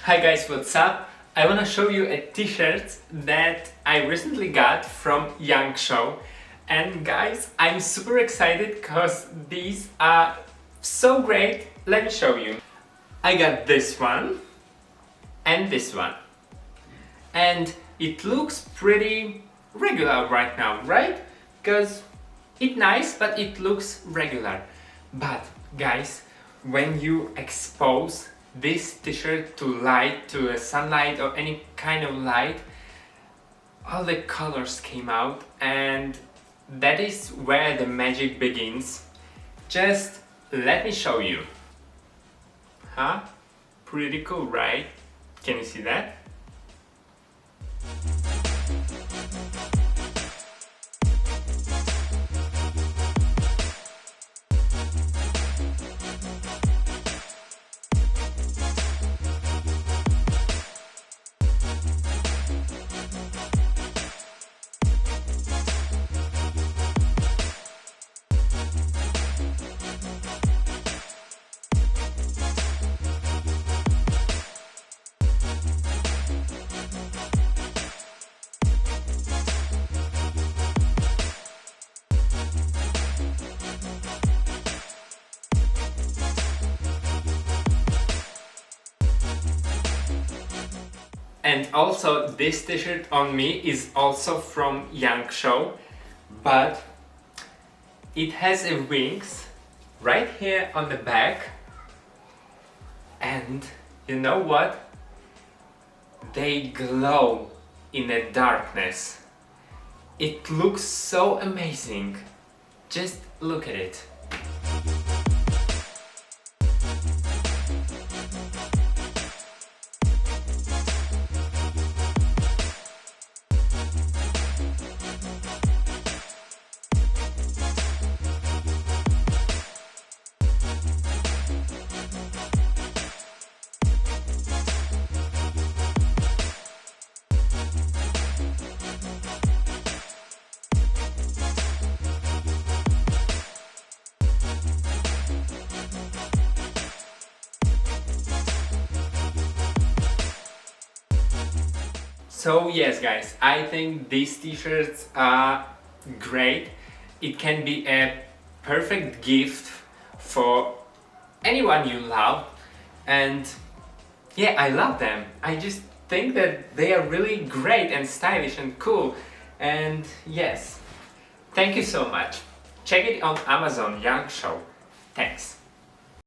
Hi guys, what's up? I wanna show you a t-shirt that I recently got from Young Show. And guys, I'm super excited because these are so great. Let me show you. I got this one and this one. And it looks pretty regular right now, right? Because it's nice, but it looks regular. But guys, when you expose this t-shirt to light, to a sunlight or any kind of light, all the colors came out, and that is where the magic begins. Just let me show you. Huh? Pretty cool, right? Can you see that? And also this t-shirt on me is also from Young Show, but it has a wings right here on the back, and you know what? They glow in the darkness. It looks so amazing. Just look at it. So yes guys, I think these t-shirts are great. It can be a perfect gift for anyone you love, and yeah, I love them. I just think that they are really great and stylish and cool, and yes, thank you so much. Check it on Amazon, Young Show. Thanks.